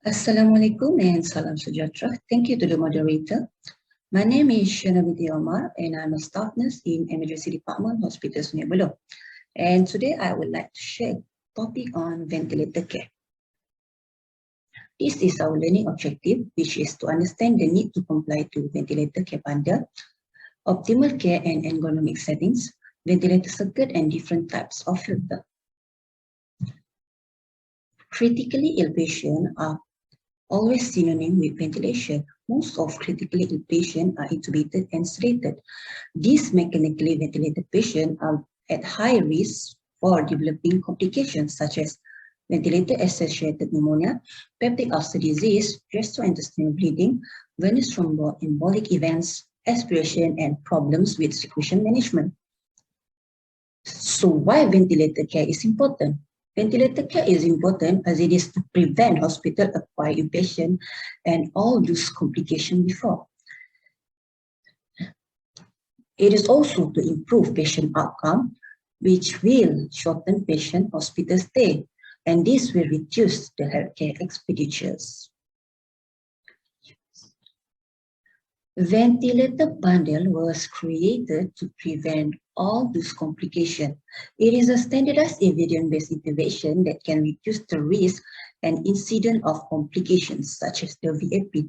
Assalamualaikum and salam sejahtera. Thank you to the moderator. My name is Sherna U29 and I'm a staff nurse in Emergency Department, Hospital Sungai Buloh. And today I would like to share a topic on ventilator care. This is our learning objective, which is to understand the need to comply to ventilator care bundle, optimal care and ergonomic settings, ventilator circuit and different types of filter. Critically ill patients are always synonym with ventilation. Most of critically ill patients are intubated and sedated. These mechanically ventilated patients are at high risk for developing complications such as ventilator-associated pneumonia, peptic ulcer disease, gastrointestinal bleeding, venous thromboembolic events, aspiration, and problems with secretion management. So why ventilator care is important? Ventilator care is important as it is to prevent hospital-acquired inpatient and all those complications before. It is also to improve patient outcome, which will shorten patient hospital stay, and this will reduce the healthcare expenditures. Ventilator bundle was created to prevent all these complications. It is a standardized evidence-based intervention that can reduce the risk and incidence of complications such as the VAP.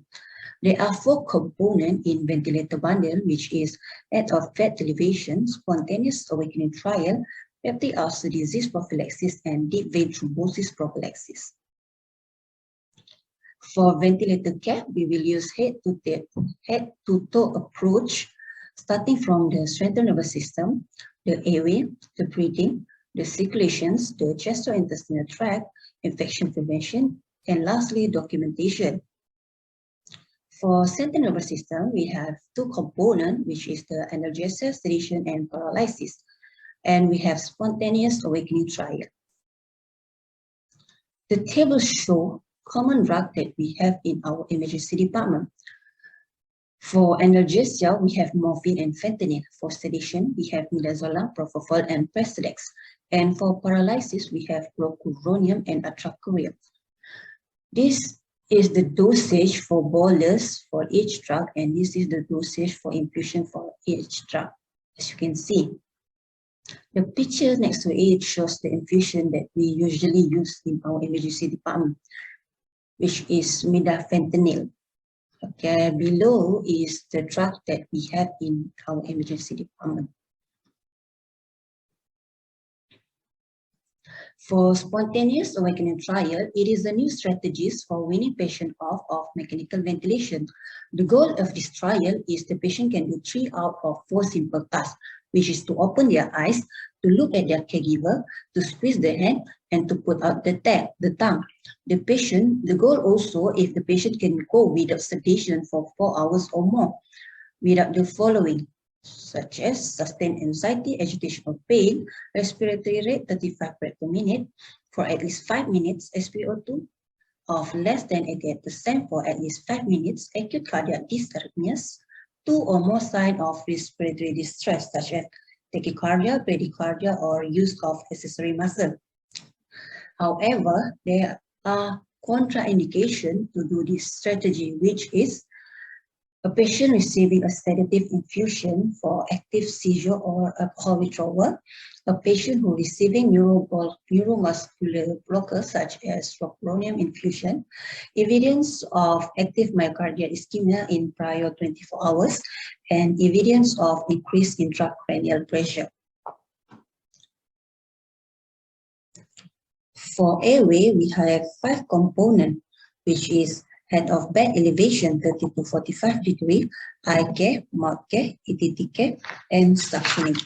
There are 4 components in ventilator bundle, which is act of bed elevation, spontaneous awakening trial, peptic ulcer disease prophylaxis, and deep vein thrombosis prophylaxis. For ventilator care, we will use head-to-toe approach, starting from the central nervous system, the airway, the breathing, the circulations, the gastrointestinal tract, infection prevention, and lastly, documentation. For central nervous system, we have 2 components, which is the analgesia, sedation, and paralysis. And we have spontaneous awakening trial. The table shows common drug that we have in our emergency department. For analgesia, we have morphine and fentanyl. For sedation, we have midazolam, propofol, and precedex. And for paralysis, we have rocuronium and atracurium. This is the dosage for bolus for each drug, and this is the dosage for infusion for each drug, as you can see. The picture next to it shows the infusion that we usually use in our emergency department, which is midafentanyl. Okay, below is the drug that we have in our emergency department. For spontaneous awakening trial, it is a new strategy for weaning patient off of mechanical ventilation. The goal of this trial is the patient can do 3 out of 4 simple tasks, which is to open their eyes, to look at their caregiver, to squeeze the hand, and to put out the tongue. The goal also, if the patient can go without sedation for 4 hours or more, without the following, such as sustained anxiety, agitation or pain, respiratory rate 35 breaths per minute for at least 5 minutes, SpO2 of less than 88% for at least 5 minutes, acute cardiac dysarrhythmias, 2 or more signs of respiratory distress such as tachycardia, bradycardia, or use of accessory muscle. However, there are contraindications to do this strategy, which is a patient receiving a sedative infusion for active seizure or alcohol withdrawal, a patient who is receiving neuromuscular blockers such as rocuronium infusion, evidence of active myocardial ischemia in prior 24 hours, and evidence of increase intracranial pressure. For airway, we have 5 components, which is head of bed elevation 30 to 45 degrees, eye care, mouth care, EDD care, and suctioning.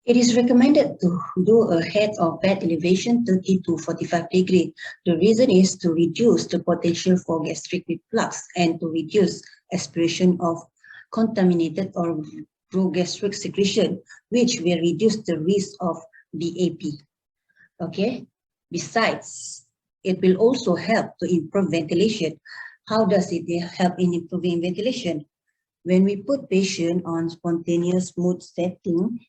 It is recommended to do a head of bed elevation 30 to 45 degrees. The reason is to reduce the potential for gastric reflux and to reduce aspiration of contaminated or gastric secretion, which will reduce the risk of VAP. Okay. Besides, it will also help to improve ventilation. How does it help in improving ventilation? When we put patient on spontaneous mood setting,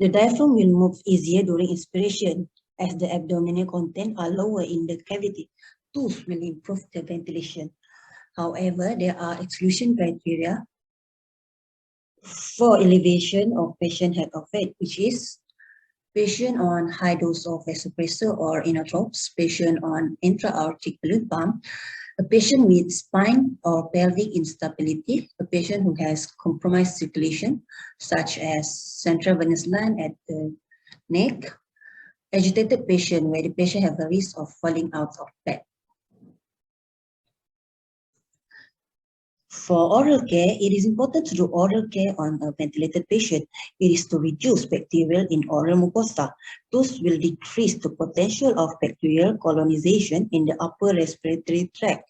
The diaphragm will move easier during inspiration as the abdominal contents are lower in the cavity. Those will improve the ventilation. However, there are exclusion criteria for elevation of patient head of fat, which is patient on high dose of vasopressor or inotropes, patient on intra-aortic balloon pump, a patient with spine or pelvic instability, a patient who has compromised circulation, such as central venous line at the neck, agitated patient where the patient has a risk of falling out of bed. For oral care, it is important to do oral care on a ventilated patient. It is to reduce bacterial in oral mucosa. Those will decrease the potential of bacterial colonization in the upper respiratory tract.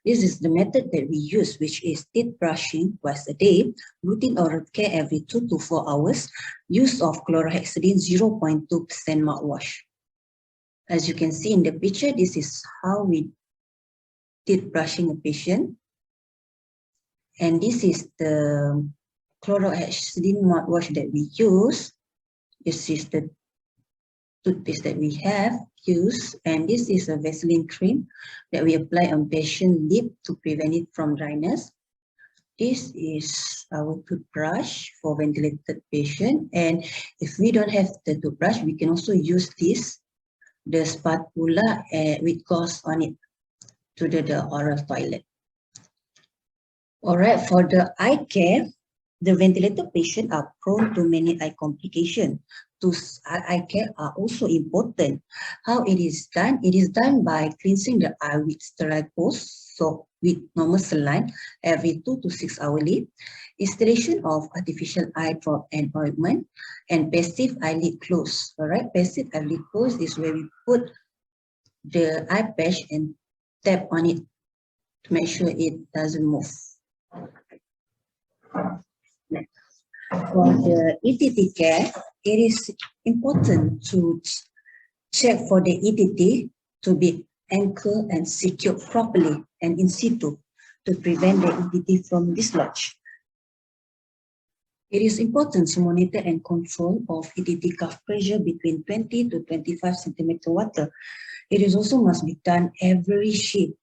This is the method that we use, which is teeth brushing twice a day, routine oral care every 2 to 4 hours, use of chlorhexidine 0.2% mouthwash. As you can see in the picture, this is how we teeth brushing a patient. And this is the chlorhexidine mouthwash that we use. This is the toothpaste that we have used, and this is a Vaseline cream that we apply on patient lip to prevent it from dryness. This is our toothbrush for ventilated patient, and if we don't have the toothbrush, we can also use this, the spatula with gauze on it, to do the oral toilet. All right, for the eye care, the ventilated patients are prone to many eye complications. Those eye care are also important. How it is done? It is done by cleansing the eye with sterile gauze, so with normal saline every 2 to 6 hourly, installation of artificial eye drop and ointment, and passive eyelid close. All right, passive eyelid close is where we put the eye patch and tap on it to make sure it doesn't move. For the EDD care, it is important to check for the EDD to be anchored and secured properly and in situ to prevent the EDD from dislodge. It is important to monitor and control of EDD cuff pressure between 20 to 25 centimeter water. It is also must be done every shift.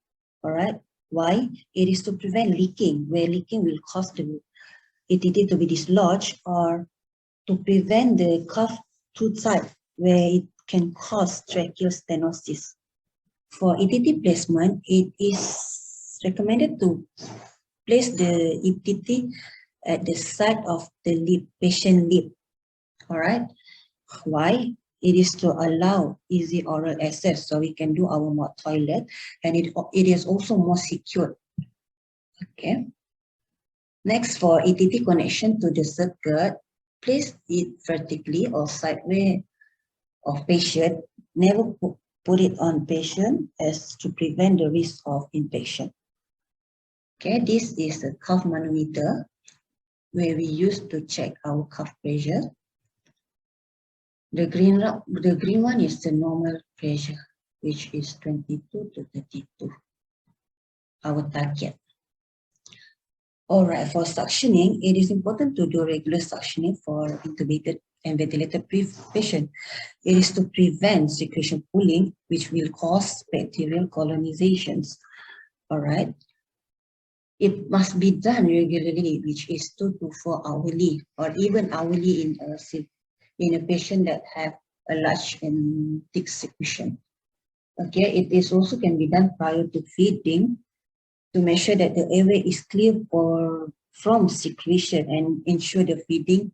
All right. Why? It is to prevent leaking, where leaking will cause the EDD to be dislodged, or to prevent the cuff too tight, where it can cause tracheal stenosis. For EDD placement, it is recommended to place the EDD at the side of the lip, patient lip. All right. Why? It is to allow easy oral access, so we can do our mouth toilet, and it is also more secure. Okay. Next, for EDD connection to the circuit, place it vertically or sideways of patient. Never put it on patient as to prevent the risk of infection. Okay, this is a cuff manometer where we use to check our cuff pressure. The green one is the normal pressure, which is 22 to 32, our target. All right, for suctioning, it is important to do regular suctioning for intubated and ventilated patient. It is to prevent secretion pooling, which will cause bacterial colonizations. All right. It must be done regularly, which is 2 to 4 hourly, or even hourly in a patient that have a large and thick secretion. Okay, it is also can be done prior to feeding to make sure that the airway is clear from secretion and ensure the feeding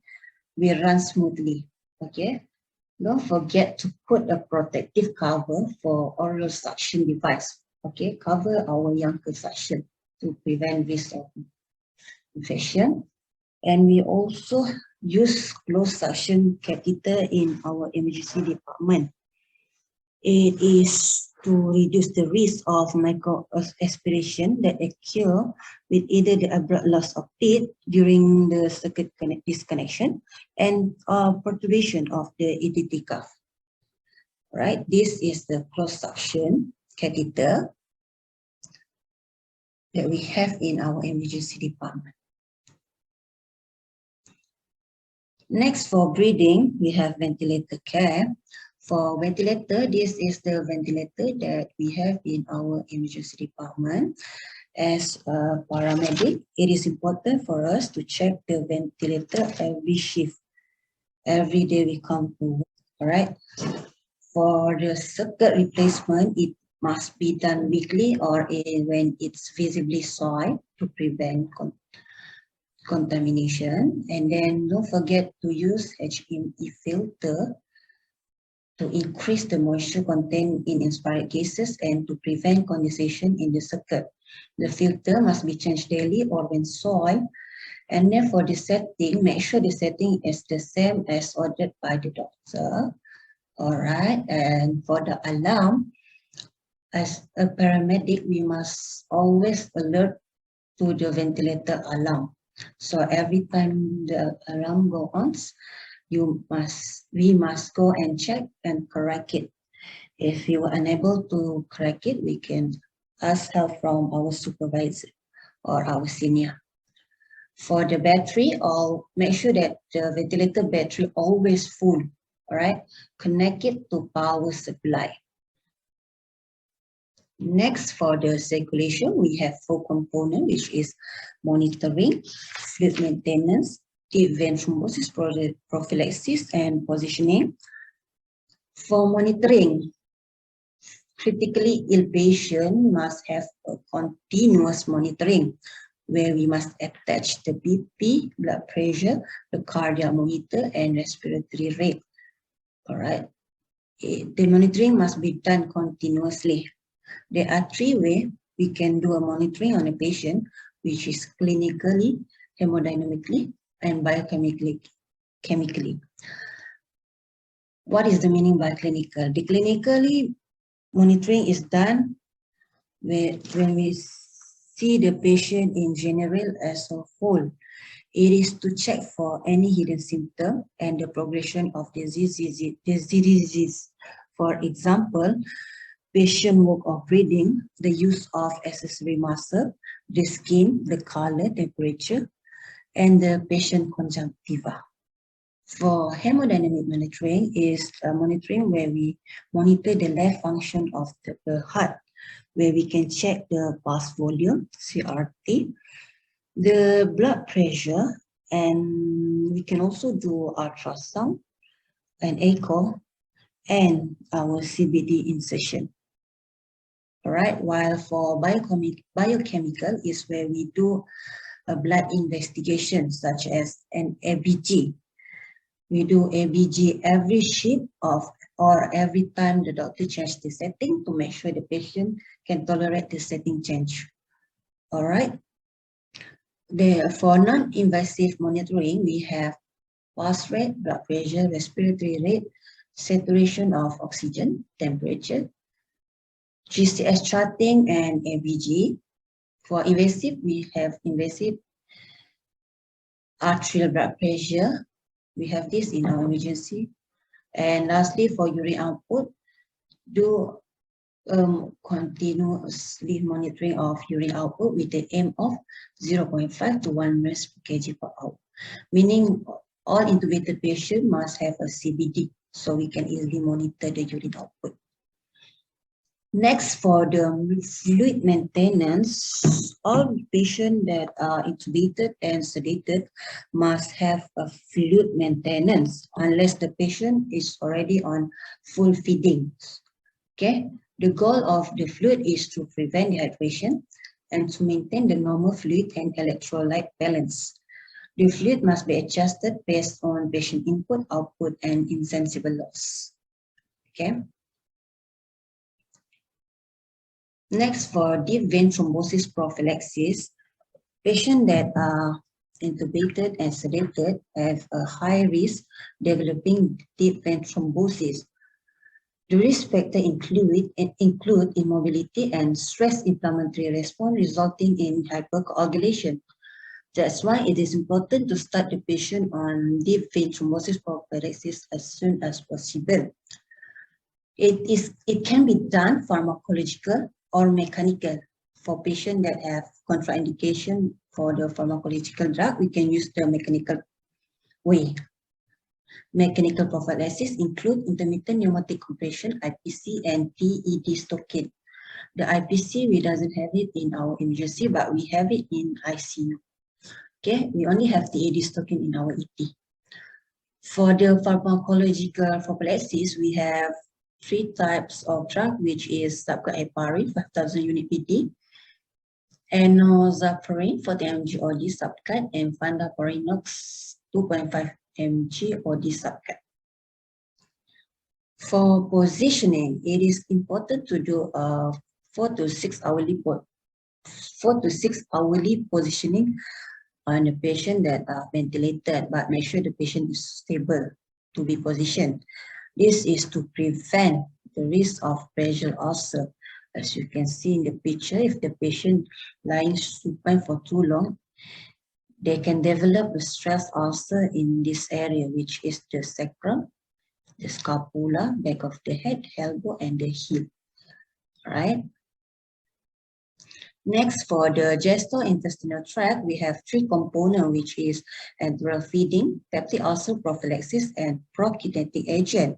will run smoothly. Okay, don't forget to put a protective cover for oral suction device. Okay, cover our younger suction to prevent risk of infection. And we also use closed suction catheter in our emergency department. It is to reduce the risk of microaspiration that occur with either the abrupt loss of teeth during the circuit disconnection and perturbation of the EDD cuff. Right, this is the closed suction catheter that we have in our emergency department. Next, for breathing, we have ventilator care. For ventilator, this is the ventilator that we have in our emergency department. As a paramedic, it is important for us to check the ventilator every shift. Every day we come to work, all right? For the circuit replacement, it must be done weekly or when it's visibly soiled to prevent contamination. And then don't forget to use HME filter to increase the moisture content in inspired cases and to prevent condensation in the circuit. The filter must be changed daily or when soiled. And then for the setting, make sure the setting is the same as ordered by the doctor. All right, and for the alarm, as a paramedic, we must always alert to the ventilator alarm. So every time the alarm goes on, we must go and check and correct it. If you are unable to correct it, we can ask help from our supervisor or our senior. For the battery, make sure that the ventilator battery always full. All right, connect it to power supply. Next, for the circulation, we have 4 components, which is monitoring, fluid maintenance, deep vein thrombosis, prophylaxis, and positioning. For monitoring, critically ill patient must have a continuous monitoring, where we must attach the BP, blood pressure, the cardiac monitor, and respiratory rate. All right. The monitoring must be done continuously. There are 3 ways we can do a monitoring on a patient, which is clinically, hemodynamically, and biochemically. What is the meaning by clinical? The clinically monitoring is done when we see the patient in general as a whole. It is to check for any hidden symptom and the progression of disease. For example, patient mode of breathing, the use of accessory muscle, the skin, the color, temperature, and the patient conjunctiva. For hemodynamic monitoring is monitoring where we monitor the left function of the heart, where we can check the pulse volume, CRT, the blood pressure, and we can also do ultrasound and echo and our CBD insertion. All right, while for biochemical is where we do a blood investigation such as an ABG. We do ABG every shift or every time the doctor changes the setting to make sure the patient can tolerate the setting change. All right. For non-invasive monitoring, we have pulse rate, blood pressure, respiratory rate, saturation of oxygen, temperature, GCS charting, and ABG. For invasive, we have invasive arterial blood pressure. We have this in our emergency. And lastly, for urine output, do continuously monitoring of urine output with the aim of 0.5 to 1 ml per kg per hour, meaning all intubated patients must have a CBD so we can easily monitor the urine output. Next, for the fluid maintenance, all patients that are intubated and sedated must have a fluid maintenance unless the patient is already on full feeding. Okay. The goal of the fluid is to prevent dehydration and to maintain the normal fluid and electrolyte balance. The fluid must be adjusted based on patient input, output, and insensible loss. Okay. Next, for deep vein thrombosis prophylaxis, patients that are intubated and sedated have a high risk developing deep vein thrombosis. The risk factors include immobility and stress inflammatory response resulting in hypercoagulation. That's why it is important to start the patient on deep vein thrombosis prophylaxis as soon as possible. It can be done pharmacological or mechanical. For patients that have contraindication for the pharmacological drug, we can use the mechanical way. Mechanical prophylaxis include intermittent pneumatic compression, IPC, and TED stocking. The IPC, we doesn't have it in our emergency, but we have it in ICU. Okay, we only have TED stocking in our ED. For the pharmacological prophylaxis, we have 3 types of drug, which is subcut 5,000 unit PD, enoxaparin 40 mg OD subcut, and fandaprinox 2.5 mg OD subcut. For positioning, it is important to do a 4 to 6 hourly positioning on a patient that are ventilated, but make sure the patient is stable to be positioned. This is to prevent the risk of pressure ulcer. As you can see in the picture, if the patient lying supine for too long, they can develop a stress ulcer in this area, which is the sacrum, the scapula, back of the head, elbow, and the heel. All right. Next, for the gastrointestinal tract, we have 3 components, which is enteral feeding, peptic ulcer prophylaxis, and prokinetic agent.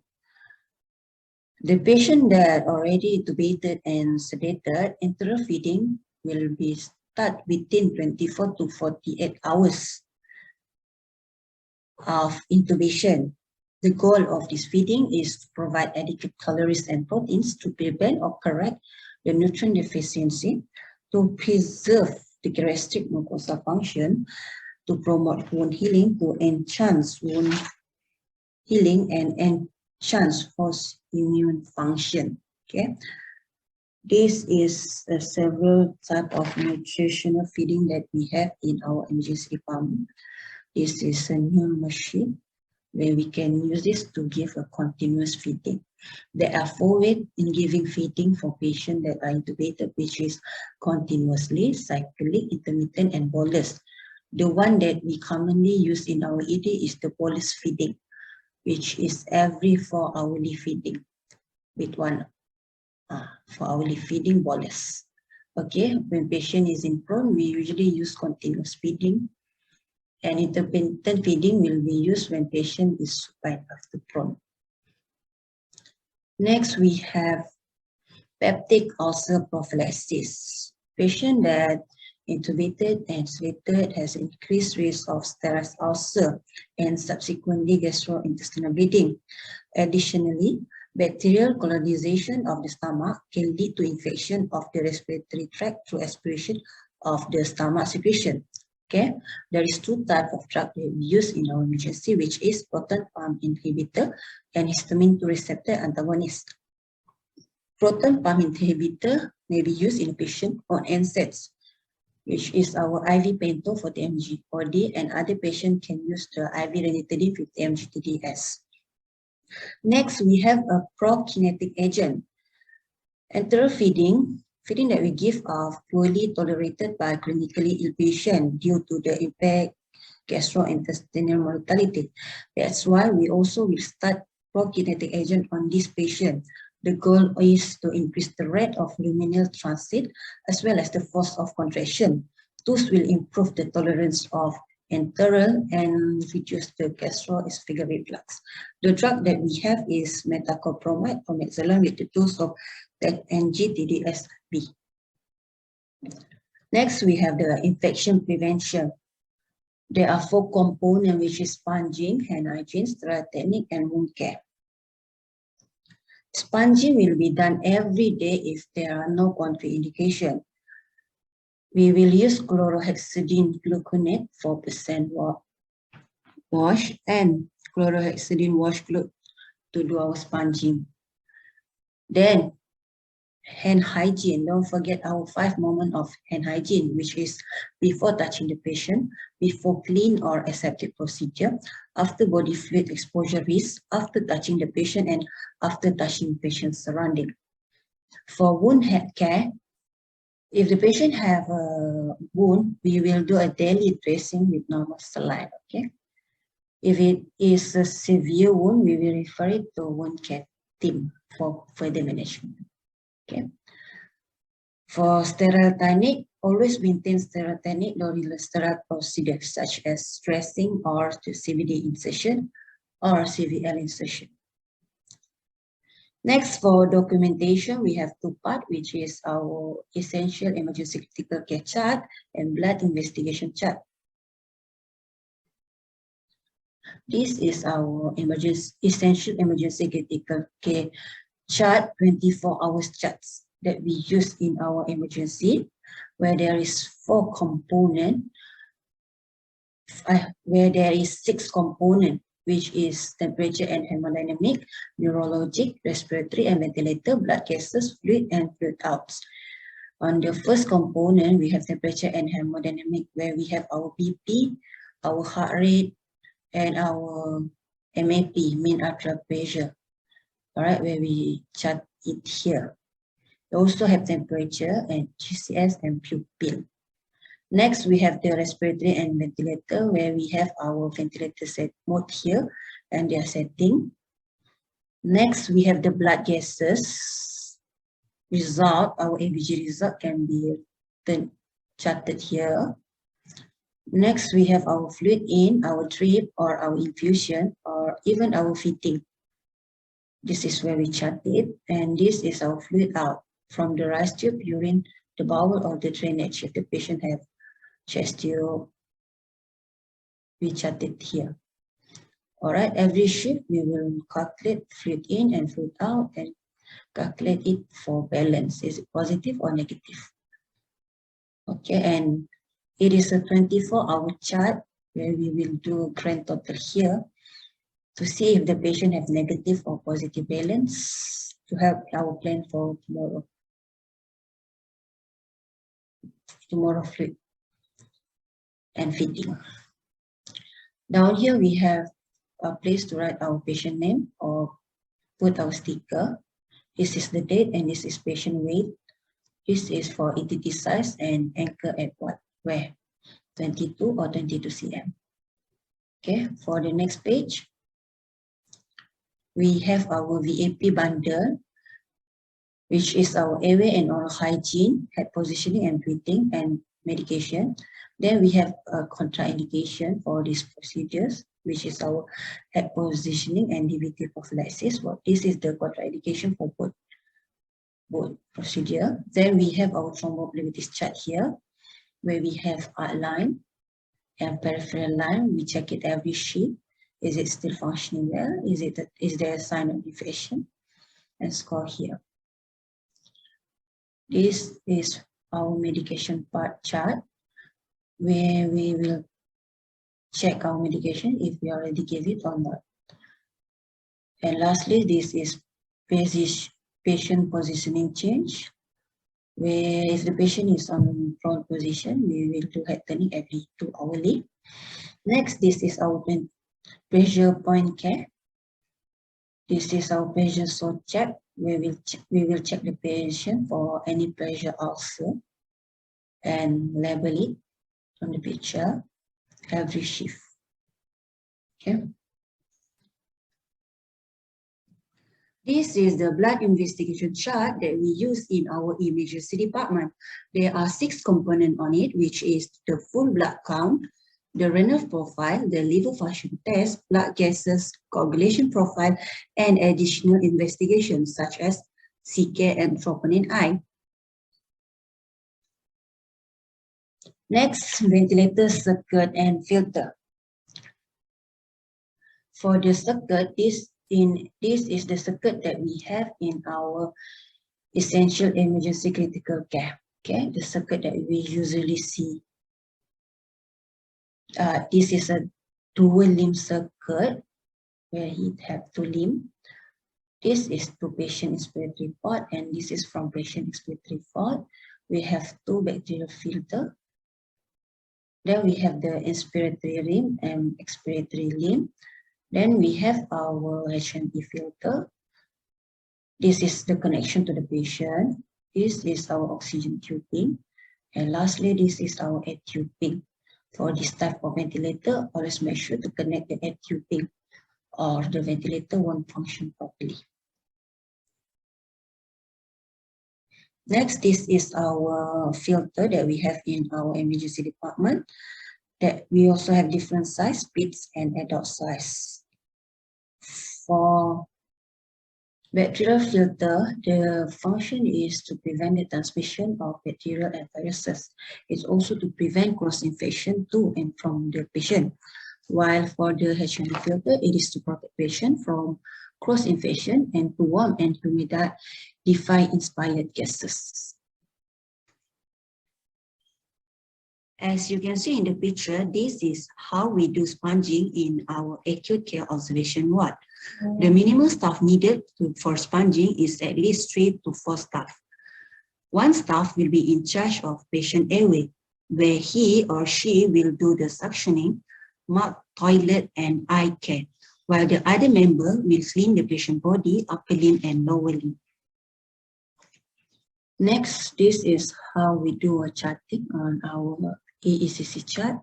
The patient that already intubated and sedated, enteral feeding will be start within 24 to 48 hours of intubation. The goal of this feeding is to provide adequate calories and proteins to prevent or correct the nutrient deficiency, to preserve the gastric mucosa function, to promote wound healing, to enhance wound healing, and enhance host immune function. Okay, this is several type of nutritional feeding that we have in our emergency department. This is a new machine where we can use this to give a continuous feeding. There are 4 ways in giving feeding for patients that are intubated, which is continuously, cyclic, intermittent, and bolus. The one that we commonly use in our ED is the bolus feeding, which is every 4 hourly feeding with 1 4 hourly feeding bolus. Okay, when patient is in prone, we usually use continuous feeding, and intermittent feeding will be used when patient is supine after prone. Next, we have peptic ulcer prophylaxis. Patient that intubated and sedated has increased risk of serous ulcer and subsequently gastrointestinal bleeding. Additionally, bacterial colonization of the stomach can lead to infection of the respiratory tract through aspiration of the stomach secretion. Okay, there is 2 types of drug that we use in our emergency, which is proton pump inhibitor and histamine 2 receptor antagonist. Proton pump inhibitor may be used in a patient on NSAIDs, which is our IV Pento 40 mg OD, and other patient can use the IV ranitidine 50 mg TDS. Next, we have a prokinetic agent. Enteral feeding that we give are poorly tolerated by clinically ill patient due to the impaired gastrointestinal mortality. That's why we also will start prokinetic agent on this patient. The goal is to increase the rate of luminal transit as well as the force of contraction. Those will improve the tolerance of enteral and reduce the gastroesophageal reflux. The drug that we have is metoclopramide or methadone with the dose of 10 mg TDSB. Next, we have the infection prevention. There are 4 components, which is sponging, hand hygiene, sterile technique, and wound care. Sponging will be done every day if there are no contraindication. We will use chlorhexidine gluconate 4% wash and chlorhexidine washcloth to do our sponging. Then hand hygiene, don't forget our 5 moments of hand hygiene, which is before touching the patient, before clean or aseptic procedure, after body fluid exposure risk, after touching the patient, and after touching patient's surrounding. For wound care, if the patient have a wound, we will do a daily dressing with normal saline, okay? If it is a severe wound, we will refer it to wound care team for further management, okay? For sterile technique, always maintain sterile technique during the sterile procedure such as dressing or to CVD insertion, or CVL insertion. Next, for documentation, we have two parts, which is our essential emergency critical care chart and blood investigation chart. This is our essential emergency critical care chart, 24 hours charts that we use in our emergency, where there is 4 components, where there is 6 components, which is temperature and hemodynamic, neurologic, respiratory and ventilator, blood gases, fluid and fluid outs. On the first component, we have temperature and hemodynamic, where we have our BP, our heart rate, and our MAP, mean arterial pressure. All right, where we chart it here. We also have temperature and GCS and pupil. Next, we have the respiratory and ventilator, where we have our ventilator set mode here and their setting. Next, we have the blood gases result. Our ABG result can be then charted here. Next, we have our fluid in, our drip or our infusion, or even our feeding. This is where we chart it, and this is our fluid out from the rice tube, urine, the bowel, or the drainage. If the patient have chest tube, we chart it here. All right, every shift we will calculate fluid in and fluid out and calculate it for balance. Is it positive or negative? Okay, and it is a 24-hour chart where we will do a grand total here to see if the patient have negative or positive balance to help our plan for tomorrow. Tomorrow fluid and feeding. Down here we have a place to write our patient name or put our sticker. This is the date and this is patient weight. This is for EDD size and anchor at what, where, 22 or 22 cm. Okay, for the next page, we have our VAP bundle, which is our airway and oral hygiene, head positioning and breathing and medication. Then we have a contraindication for these procedures, which is our head positioning and DVT prophylaxis. Well, this is the contraindication for both procedure. Then we have our thrombophlebitis chart here, where we have outline and peripheral line. We check it every shift. Is it still functioning well? Is there a sign of deviation? And score here. This is our medication part chart, where we will check our medication if we already gave it or not. And lastly, this is patient positioning change, where if the patient is on prone position, we will do head turning every 2 hourly. Next, this is our pressure point care. This is our pressure sore check, where we will check the patient for any pressure ulcer and label it on the picture every shift. Okay. This is the blood investigation chart that we use in our emergency department. There are 6 components on it, which is the full blood count, the renal profile, the liver function test, blood gases, coagulation profile, and additional investigations such as CK and troponin I. Next, ventilator circuit and filter. For the circuit, this is the circuit that we have in our essential emergency critical care. Okay, the circuit that we usually see. This is a dual limb circuit where he have 2 limbs. This is to patient inspiratory port, and this is from patient expiratory port. We have 2 bacterial filter. Then we have the inspiratory limb and expiratory limb. Then we have our HMP filter. This is the connection to the patient. This is our oxygen tubing. And lastly, this is our air tubing. For this type of ventilator, always make sure to connect the air tubing or the ventilator won't function properly. Next, this is our filter that we have in our emergency department. That we also have different size, kids and adult size. For bacterial filter, the function is to prevent the transmission of bacteria and viruses. It's also to prevent cross-infection to and from the patient. While for the HSgB filter, it is to protect patient from cross-infection and to warm and humidify-inspired gases. As you can see in the picture, this is how we do sponging in our acute care observation ward. The minimum staff needed for sponging is at least 3 to 4 staff. One staff will be in charge of patient airway, where he or she will do the suctioning, mouth, toilet, and eye care, while the other member will clean the patient body, upper limb, and lower limb. Next, this is how we do a charting on our AECC chart.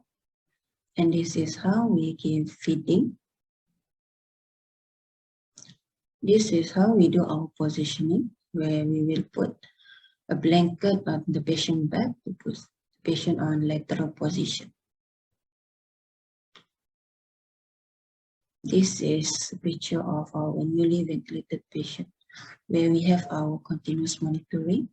And this is how we give feeding. This is how we do our positioning, where we will put a blanket on the patient back to put the patient on lateral position. This is a picture of our newly ventilated patient, where we have our continuous monitoring,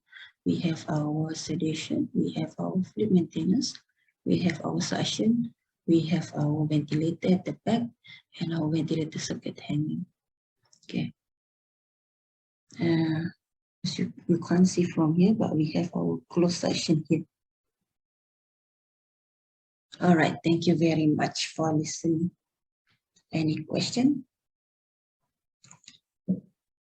we have our sedation, we have our fluid maintenance, we have our suction, we have our ventilator at the back, and our ventilator circuit hanging. Okay. As you can't see from here, but we have our closed section here. All right, thank you very much for listening. Any question?